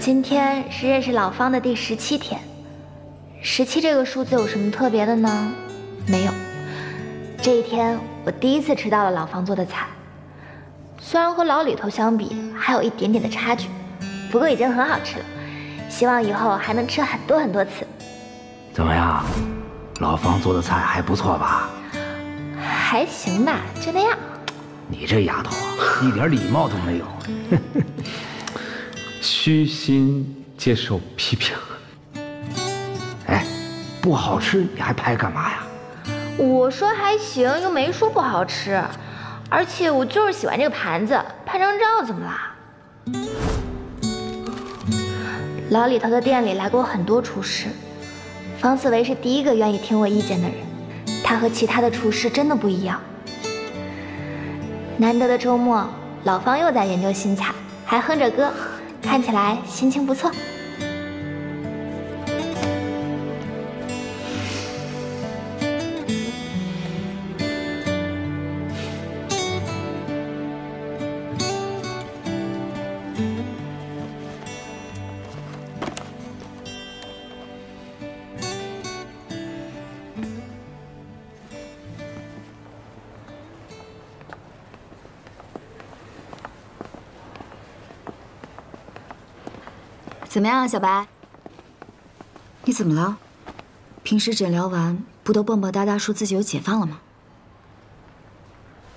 今天是认识老方的第17天。17这个数字有什么特别的呢？没有。这一天，我第一次吃到了老方做的菜，虽然和老李头相比还有一点点的差距，不过已经很好吃了。希望以后还能吃很多很多次。怎么样，老方做的菜还不错吧？还行吧，就那样。你这丫头啊，一点礼貌都没有。虚心接受批评。哎，不好吃你还拍干嘛呀？我说还行，又没说不好吃，而且我就是喜欢这个盘子，拍张照怎么啦？老李头的店里来过很多厨师，方思维是第一个愿意听我意见的人。他和其他的厨师真的不一样。难得的周末，老方又在研究新菜，还哼着歌，看起来心情不错。怎么样啊，小白？你怎么了？平时诊疗完不都蹦蹦哒哒说自己有解放了吗？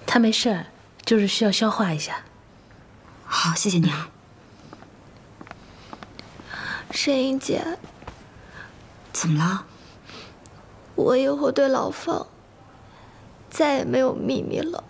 他没事，就是需要消化一下。好，谢谢你啊。沈英姐，怎么了？我以后对老方再也没有秘密了。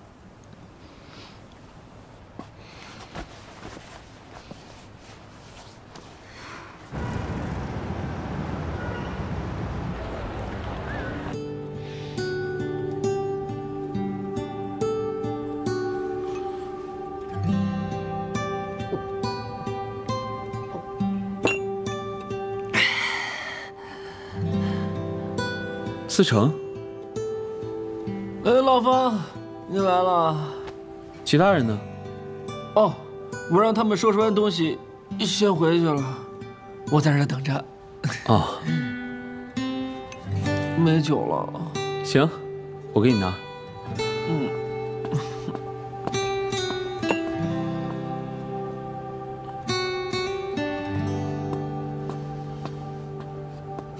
思成，哎，老方，你来了。其他人呢？哦，我让他们收拾完东西，先回去了。我在这儿等着。哦，没酒了。行，我给你拿。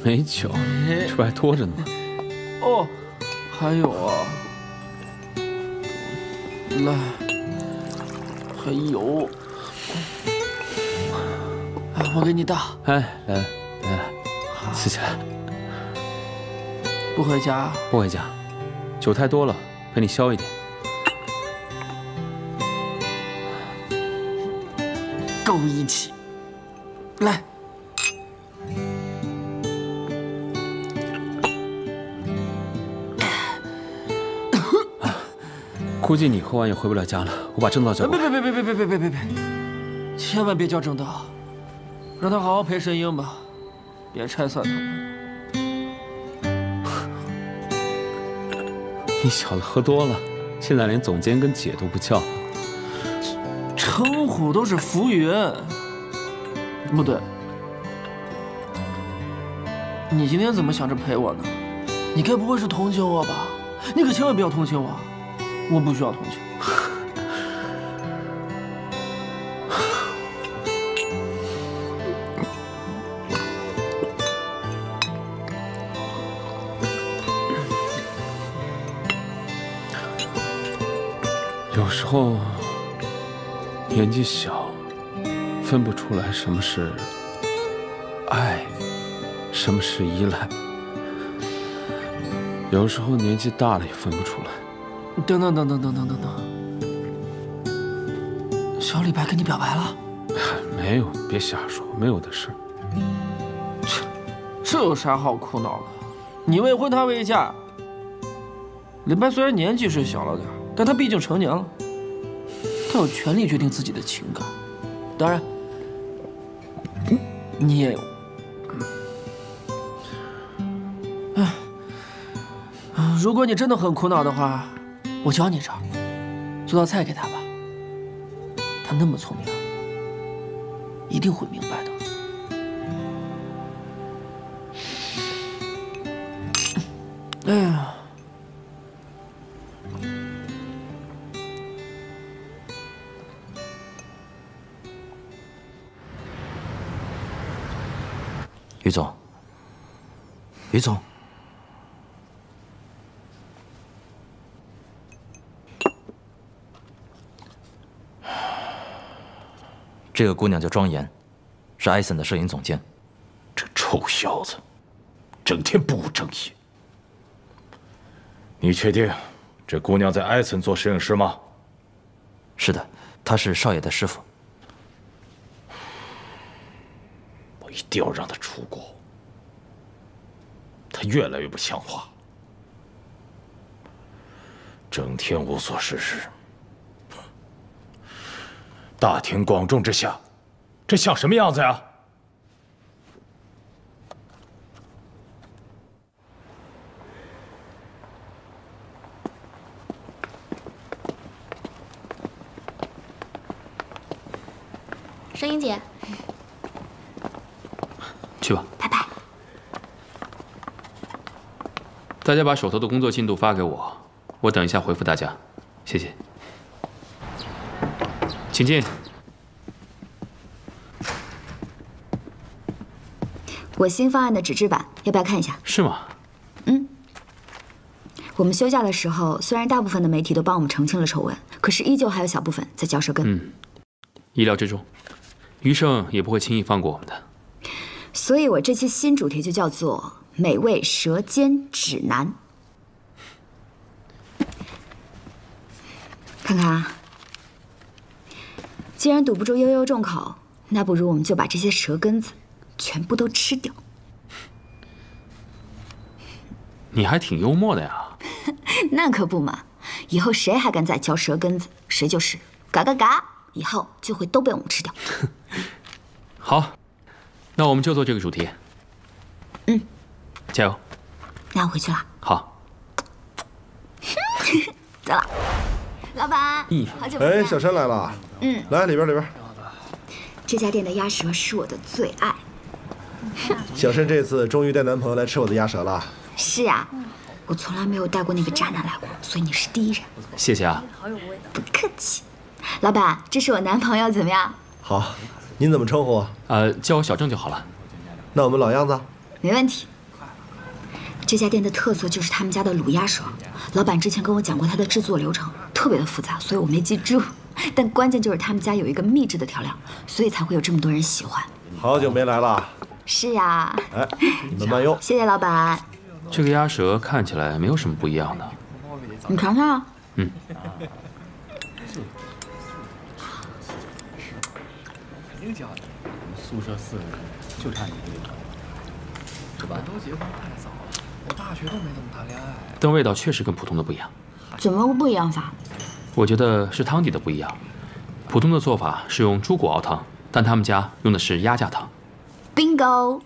没酒，这不还多着呢。哦，还有啊，来，还有，哎，我给你倒。哎，来，吃起来。不回家？不回家，酒太多了，陪你消一点。够义气。来。估计你喝完也回不了家了，我把正道叫过来。别！千万别叫正道，让他好好陪沈英吧，别拆散他们。你小子喝多了，现在连总监跟姐都不叫了。称呼都是服务员，不对。你今天怎么想着陪我呢？你该不会是同情我吧？你可千万不要同情我。我不需要同情。有时候年纪小，分不出来什么是爱，什么是依赖。有时候年纪大了也分不出来。等，小李白跟你表白了？没有，别瞎说，没有的事。这有啥好苦恼的？你未婚，他未嫁。李白虽然年纪是小了点，但他毕竟成年了，他有权利决定自己的情感。当然，你也有。如果你真的很苦恼的话，我教你招，做道菜给他吧。他那么聪明，一定会明白的。哎呀，于总，于总，这个姑娘叫庄严，是艾森的摄影总监。这臭小子，整天不务正业。你确定这姑娘在艾森做摄影师吗？是的，她是少爷的师傅。我一定要让她出国。她越来越不像话，整天无所事事，大庭广众之下，这像什么样子呀？声音姐，去吧。拜拜。大家把手头的工作进度发给我，我等一下回复大家。谢谢。请进。我新方案的纸质版，要不要看一下？是吗？我们休假的时候，虽然大部分的媒体都帮我们澄清了丑闻，可是依旧还有小部分在嚼舌根。意料之中。余生也不会轻易放过我们的。所以我这期新主题就叫做“美味舌尖指南”。看看啊，既然堵不住悠悠重口，那不如我们就把这些舌根子全部都吃掉。你还挺幽默的呀。那可不嘛，以后谁还敢再嚼舌根子，谁就是嘎嘎嘎，以后就会都被我们吃掉。好，那我们就做这个主题。加油。那我回去了。好。走了，老板。好久不见。哎，小山来了。来里边。这家店的鸭舌是我的最爱。小山这次终于带男朋友来吃我的鸭舌了。是啊，我从来没有带过那个渣男来过，所以你是第一人。谢谢啊。不客气。老板，这是我男朋友，怎么样？好，您怎么称呼？叫我小郑就好了。那我们老样子。没问题。这家店的特色就是他们家的卤鸭舌，老板之前跟我讲过它的制作流程，特别的复杂，所以我没记住。但关键就是他们家有一个秘制的调料，所以才会有这么多人喜欢。好久没来了。是呀。哎，你们慢用。谢谢老板。这个鸭舌看起来没有什么不一样的。你尝尝啊。宿舍4个人，就差你一个。这班都结婚太早了，我大学都没怎么谈恋爱。但味道确实跟普通的不一样。怎么不一样法？我觉得是汤底的不一样。普通的做法是用猪骨熬汤，但他们家用的是鸭架汤。Bingo！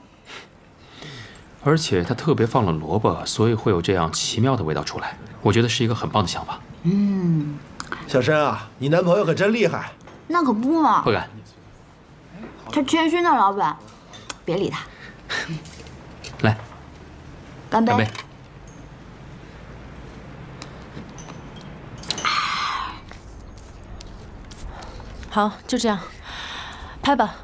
而且它特别放了萝卜，所以会有这样奇妙的味道出来。我觉得是一个很棒的想法。小山啊，你男朋友可真厉害。那可不嘛。不敢。他谦虚呢，老板，别理他。来，干杯！干杯！好，就这样，拍吧。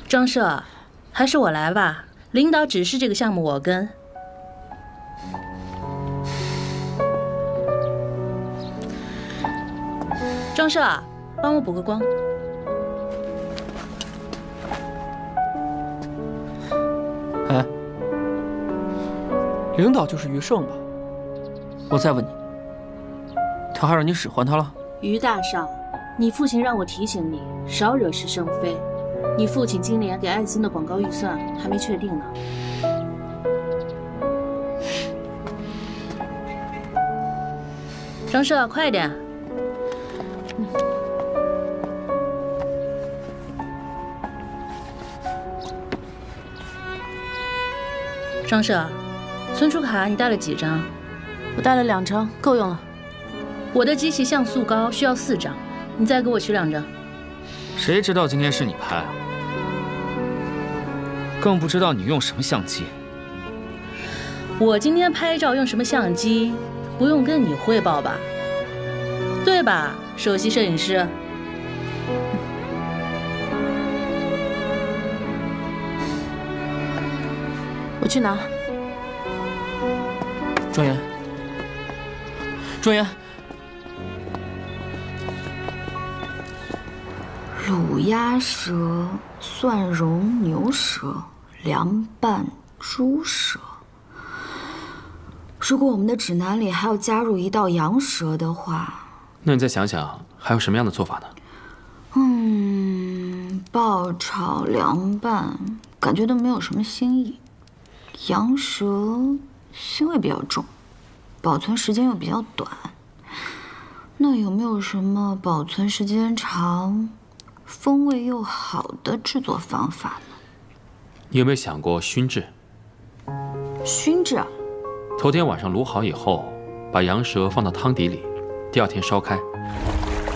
张社，还是我来吧。领导指示这个项目我跟。张社，帮我补个光。哎，领导就是余胜吧？我再问你，他还让你使唤他了？于大少，你父亲让我提醒你，少惹是生非。你父亲今年给艾森的广告预算还没确定呢。张社，快点！张社，存储卡你带了几张？我带了2张，够用了。我的机器像素高，需要4张，你再给我取2张。谁知道今天是你拍啊？更不知道你用什么相机。我今天拍照用什么相机，不用跟你汇报吧？对吧，首席摄影师？我去拿。庄严，庄严，卤鸭舌、蒜蓉牛舌、凉拌猪舌。如果我们的指南里还要加入一道羊舌的话，那你再想想还有什么样的做法呢？爆炒、凉拌，感觉都没有什么新意。羊舌腥味比较重，保存时间又比较短。那有没有什么保存时间长、风味又好的制作方法呢？你有没有想过熏制？熏制？头天晚上卤好以后，把羊舌放到汤底里，第二天烧开。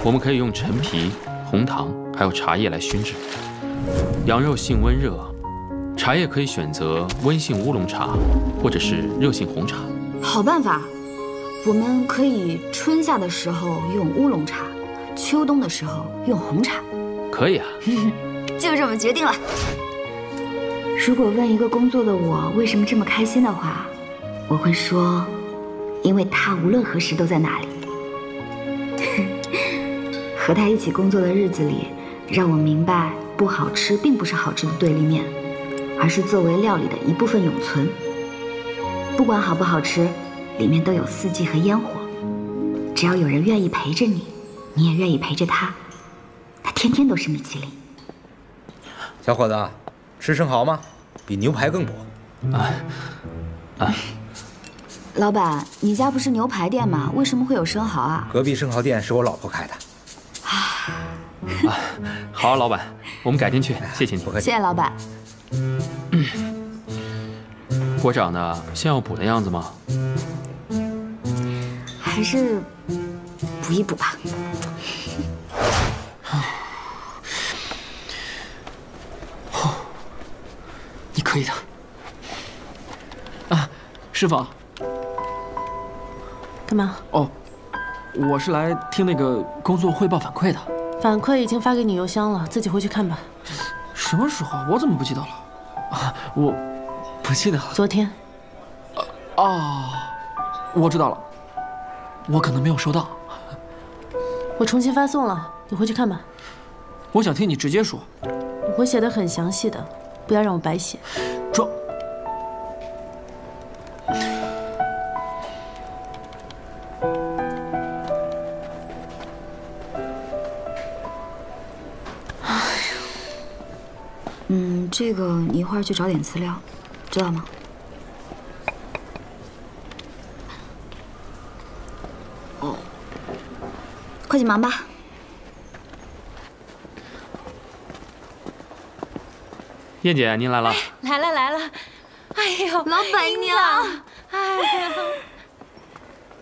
我们可以用陈皮、红糖还有茶叶来熏制。羊肉性温热，茶叶可以选择温性乌龙茶，或者是热性红茶。好办法，我们可以春夏的时候用乌龙茶，秋冬的时候用红茶。可以啊，就这么决定了。如果问一个工作的我为什么这么开心的话，我会说，因为他无论何时都在那里。和他一起工作的日子里，让我明白不好吃并不是好吃的对立面，而是作为料理的一部分永存。不管好不好吃，里面都有四季和烟火。只要有人愿意陪着你，你也愿意陪着他，那天天都是米其林。小伙子，吃生蚝吗？比牛排更补。老板，你家不是牛排店吗？为什么会有生蚝啊？隔壁生蚝店是我老婆开的。好啊，老板，我们改天去，谢谢你。谢谢老板。锅长呢？像要补的样子吗？还是补一补吧。你可以的。啊，师傅。干嘛？哦，我是来听那个工作汇报反馈的。反馈已经发给你邮箱了，自己回去看吧。什么时候？我怎么不记得了？啊，我不记得了。昨天。我知道了，我可能没有收到。我重新发送了，你回去看吧。我想听你直接说。我写的很详细的，不要让我白写。装。这个你一会儿去找点资料，知道吗？哦，快去忙吧。燕姐，您来了。来了。哎呦，老板娘，哎呀，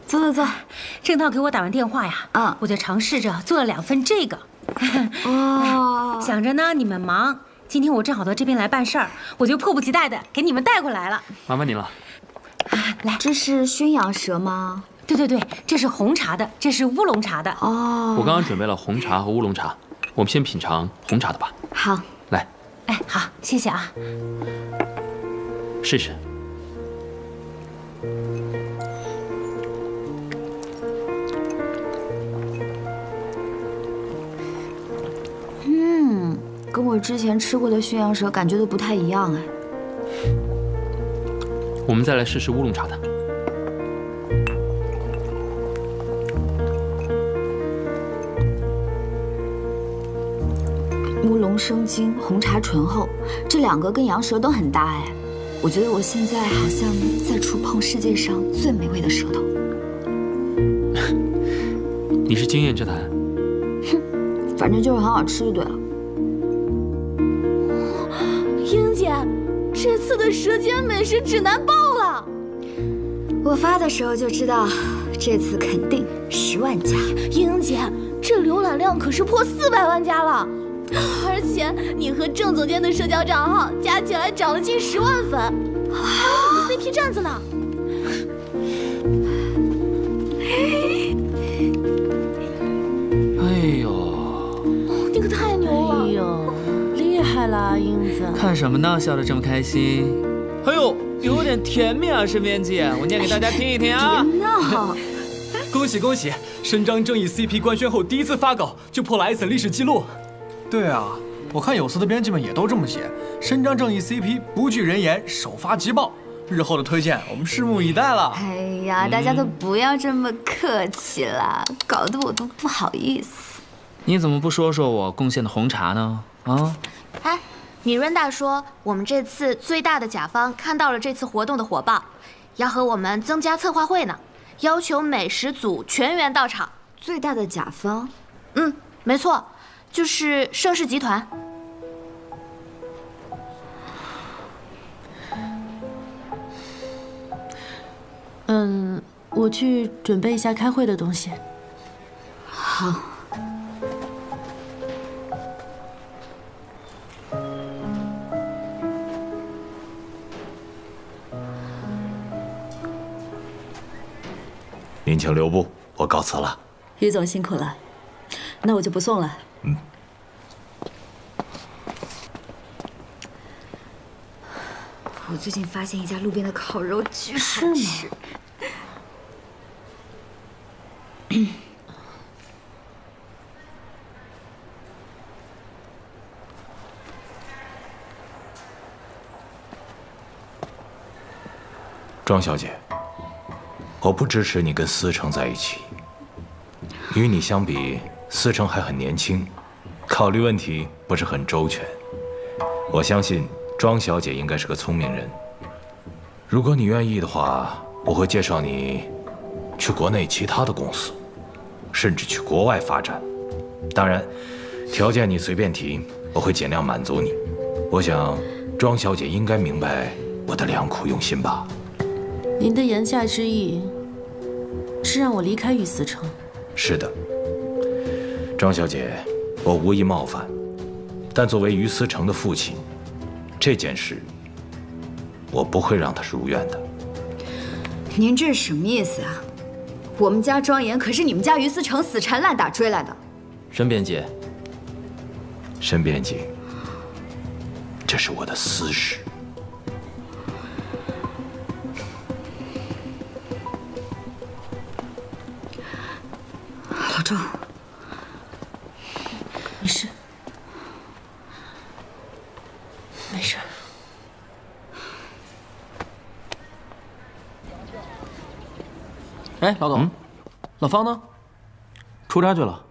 坐。郑涛给我打完电话呀，我就尝试着做了2份这个。想着呢你们忙。今天我正好到这边来办事儿，我就迫不及待的给你们带过来了。麻烦您了。来，这是熏羊舌吗？对，这是红茶的，这是乌龙茶的。我刚刚准备了红茶和乌龙茶，我们先品尝红茶的吧。好，来。哎，好，谢谢啊。试试。跟我之前吃过的熏羊舌感觉都不太一样哎。我们再来试试乌龙茶的。乌龙生津，红茶醇厚，这2个跟羊舌都很搭哎。我觉得我现在好像在触碰世界上最美味的舌头。你是经验之谈。反正就是很好吃就对了。英姐，这次的舌尖美食指南爆了！我发的时候就知道，这次肯定10万加。英姐，这浏览量可是破400万加了，而且你和郑总监的社交账号加起来涨了近10万粉，还有你的 CP 站子呢。哎呦，你可太牛了！哎呦，厉害啦，英子！看什么呢？笑得这么开心。哎呦，有点甜蜜啊，申编辑，我念给大家听一听啊。别闹！恭喜恭喜！伸张正义 CP 官宣后第一次发稿就破了埃森历史记录。对啊，我看有色的编辑们也都这么写。伸张正义 CP 不惧人言，首发即爆。日后的推荐我们拭目以待了。哎呀，大家都不要这么客气了，搞得我都不好意思。你怎么不说说我贡献的红茶呢？啊？哎，米润大说我们这次最大的甲方看到了这次活动的火爆，要和我们增加策划会呢，要求美食组全员到场。最大的甲方？没错，就是盛世集团。我去准备一下开会的东西。好。您请留步，我告辞了。于总辛苦了，那我就不送了。我最近发现一家路边的烤肉巨好吃。庄小姐，我不支持你跟思成在一起。与你相比，思成还很年轻，考虑问题不是很周全。我相信庄小姐应该是个聪明人。如果你愿意的话，我会介绍你去国内其他的公司，甚至去国外发展。当然，条件你随便提，我会尽量满足你。我想，庄小姐应该明白我的良苦用心吧。您的言下之意是让我离开于思成？是的，庄小姐，我无意冒犯，但作为于思成的父亲，这件事我不会让他如愿的。您这是什么意思啊？我们家庄严可是你们家于思成死缠烂打追来的。申编辑，申编辑，这是我的私事。老庄，没事，没事。哎，老董，老方呢？出差去了。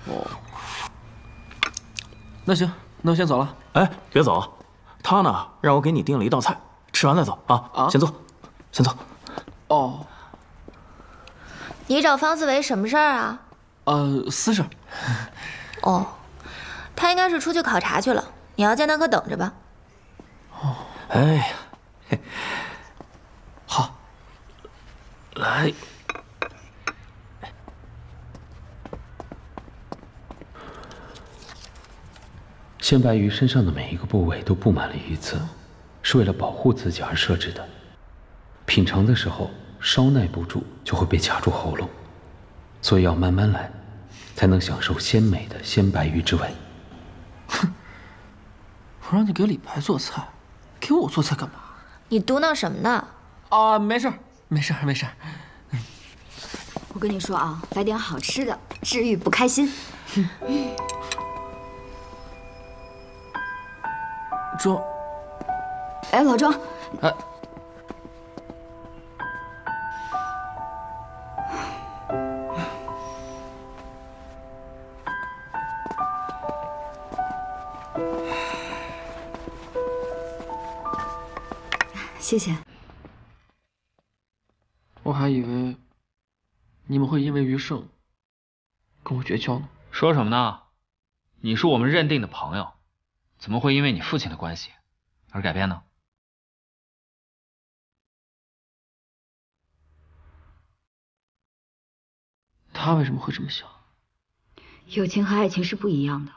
哦，那行，那我先走了。哎，别走，他呢让我给你订了一道菜，吃完再走啊。先坐，先坐。哦。你找方思维什么事儿啊？私事。哦，他应该是出去考察去了，你要见他可等着吧。哦，哎呀，嘿，好，来。鲜白鱼身上的每一个部位都布满了鱼刺，是为了保护自己而设置的。品尝的时候稍耐不住就会被卡住喉咙，所以要慢慢来，才能享受鲜美的鲜白鱼之味。哼，我让你给李白做菜，给我做菜干嘛？你嘟囔什么呢？啊，没事儿，没事儿，没事儿。我跟你说啊，来点好吃的，治愈不开心。庄，哎，老庄，哎，谢谢。我还以为你们会因为余胜跟我绝交呢。说什么呢？你是我们认定的朋友，怎么会因为你父亲的关系而改变呢？他为什么会这么想？友情和爱情是不一样的。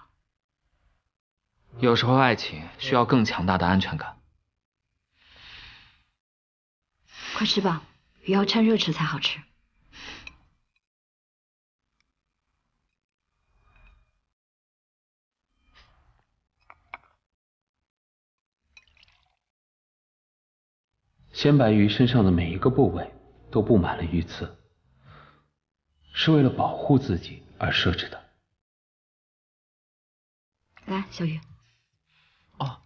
有时候爱情需要更强大的安全感。快吃吧，鱼要趁热吃才好吃。鲜白鱼身上的每一个部位都布满了鱼刺，是为了保护自己而设置的。来，小鱼。哦，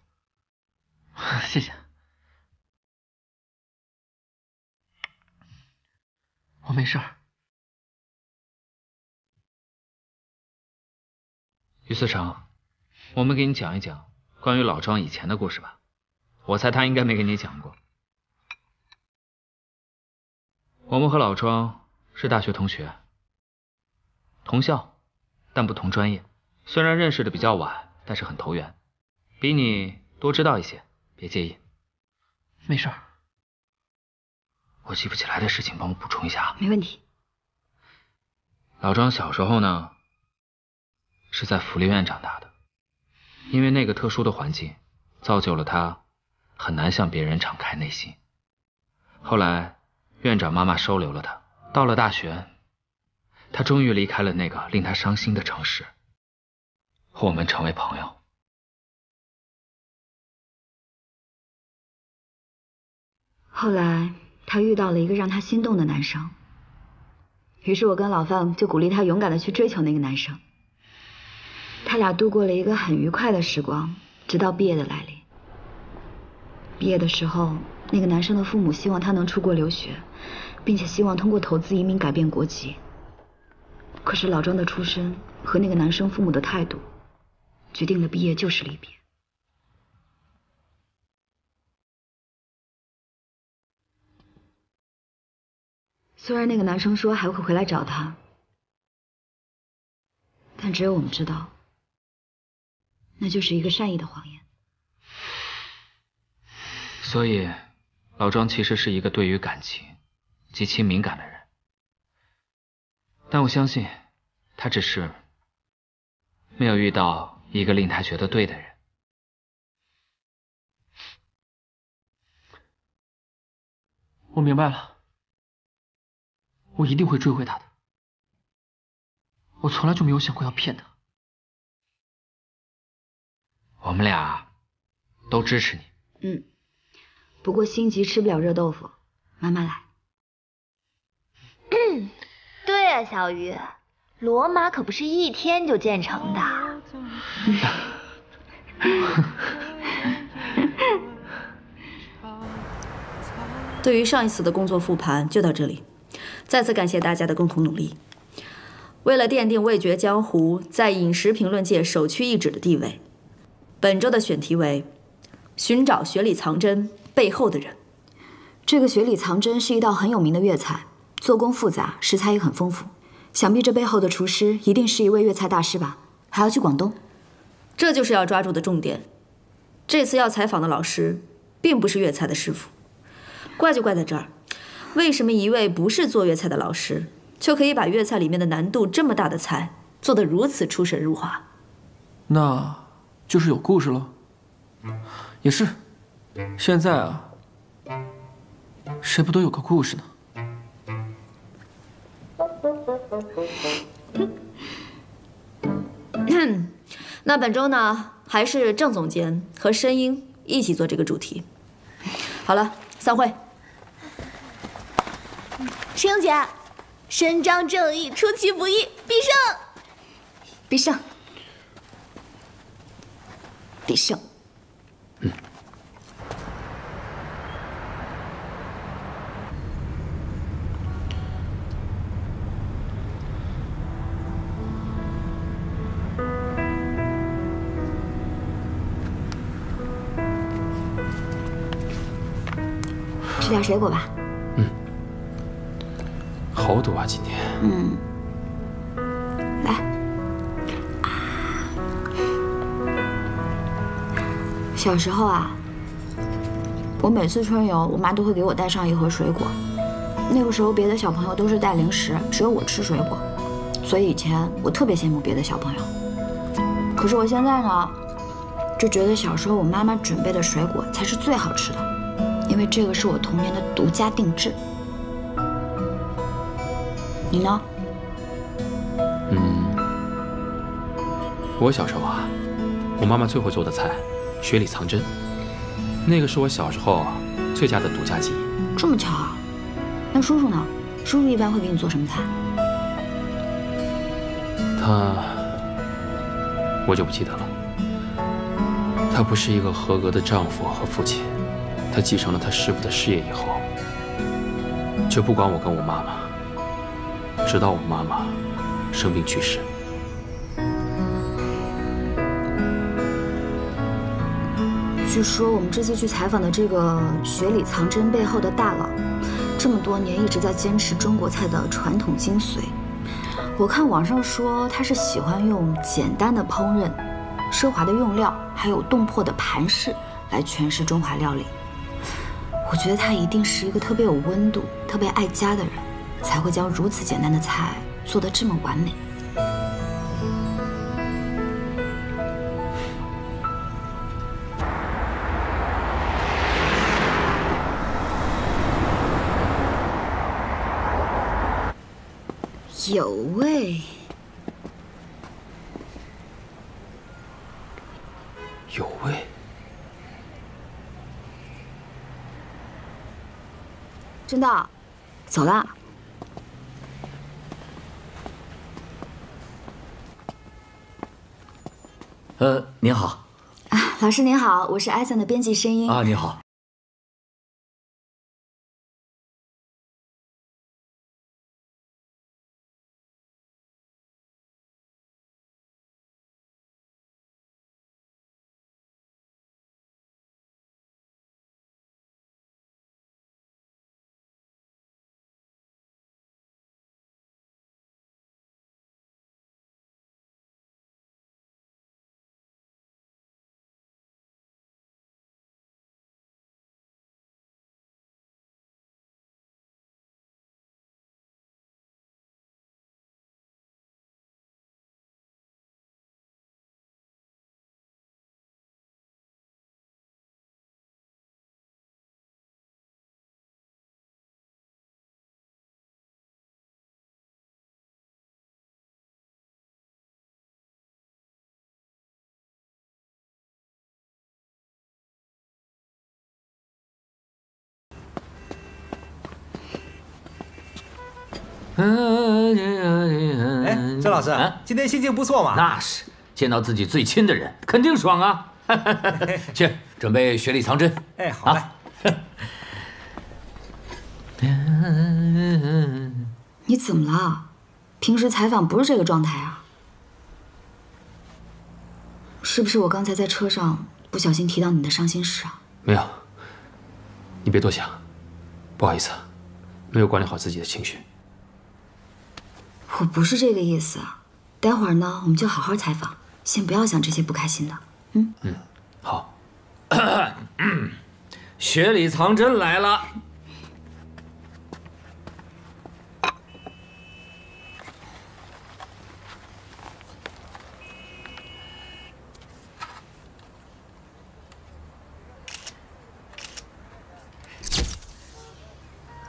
谢谢。我没事儿。于思成，我们给你讲一讲关于老庄以前的故事吧。我猜他应该没给你讲过。我们和老庄是大学同学，同校，但不同专业。虽然认识的比较晚，但是很投缘，比你多知道一些，别介意。没事儿。我记不起来的事情，帮我补充一下。没问题。老庄小时候呢，是在福利院长大的，因为那个特殊的环境，造就了他很难向别人敞开内心。后来院长妈妈收留了他，到了大学，他终于离开了那个令他伤心的城市，和我们成为朋友。后来他遇到了一个让他心动的男生，于是我跟老范就鼓励他勇敢的去追求那个男生。他俩度过了一个很愉快的时光，直到毕业的来临。毕业的时候，那个男生的父母希望他能出国留学，并且希望通过投资移民改变国籍。可是老庄的出身和那个男生父母的态度，决定了毕业就是离别。虽然那个男生说还会回来找他，但只有我们知道，那就是一个善意的谎言。所以，老庄其实是一个对于感情极其敏感的人，但我相信，他只是没有遇到一个令他觉得对的人。我明白了，我一定会追回他的。我从来就没有想过要骗他。我们俩都支持你。不过心急吃不了热豆腐，慢慢来。对啊，小鱼，罗马可不是一天就建成的。对于上一次的工作复盘就到这里，再次感谢大家的共同努力。为了奠定味觉江湖在饮食评论界首屈一指的地位，本周的选题为寻找雪里藏针背后的人。这个雪里藏针是一道很有名的粤菜，做工复杂，食材也很丰富。想必这背后的厨师一定是一位粤菜大师吧？还要去广东？这就是要抓住的重点。这次要采访的老师，并不是粤菜的师傅。怪就怪在这儿，为什么一位不是做粤菜的老师，就可以把粤菜里面的难度这么大的菜做得如此出神入化？那就是有故事了。也是，现在啊，谁不都有个故事呢？那本周呢，还是郑总监和申英一起做这个主题。好了，散会。申英姐，伸张正义，出其不意，必胜！必胜！必胜！吃点水果吧。好毒啊，今天。来。小时候啊，我每次春游，我妈都会给我带上一盒水果。那个时候别的小朋友都是带零食，只有我吃水果，所以以前我特别羡慕别的小朋友。可是我现在呢，就觉得小时候我妈妈准备的水果才是最好吃的，因为这个是我童年的独家定制。你呢？我小时候啊，我妈妈最会做的菜，雪里藏针，那个是我小时候最佳的独家记忆。这么巧啊？那叔叔呢？叔叔一般会给你做什么菜？我就不记得了。他不是一个合格的丈夫和父亲，他继承了他师傅的事业以后，就不管我跟我妈妈，直到我妈妈生病去世。据说我们这次去采访的这个雪里藏针背后的大佬，这么多年一直在坚持中国菜的传统精髓。我看网上说他是喜欢用简单的烹饪、奢华的用料，还有动魄的盘饰来诠释中华料理。我觉得他一定是一个特别有温度、特别爱家的人，才会将如此简单的菜做得这么完美。有味，有味。真的，走啦。您好。啊，老师您好，我是艾森的编辑声音。啊，你好。郑老师，今天心情不错嘛？那是，见到自己最亲的人，肯定爽啊！去，准备雪里藏针。哎，好嘞。你怎么了？平时采访不是这个状态啊？是不是我刚才在车上不小心提到你的伤心事啊？没有，你别多想。不好意思，没有管理好自己的情绪。我不是这个意思，待会儿呢，我们就好好采访，先不要想这些不开心的。好。雪里藏针来了。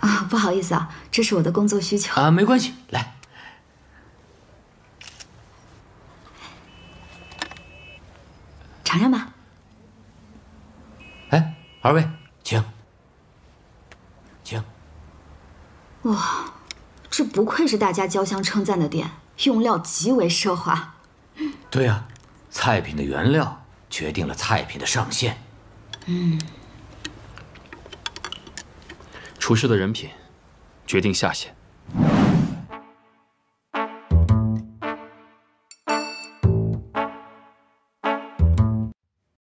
啊，不好意思啊，这是我的工作需求。啊，没关系，来。尝尝吧。哎，二位，请。请。哇，这不愧是大家交相称赞的店，用料极为奢华。对呀，菜品的原料决定了菜品的上限。厨师的人品决定下限。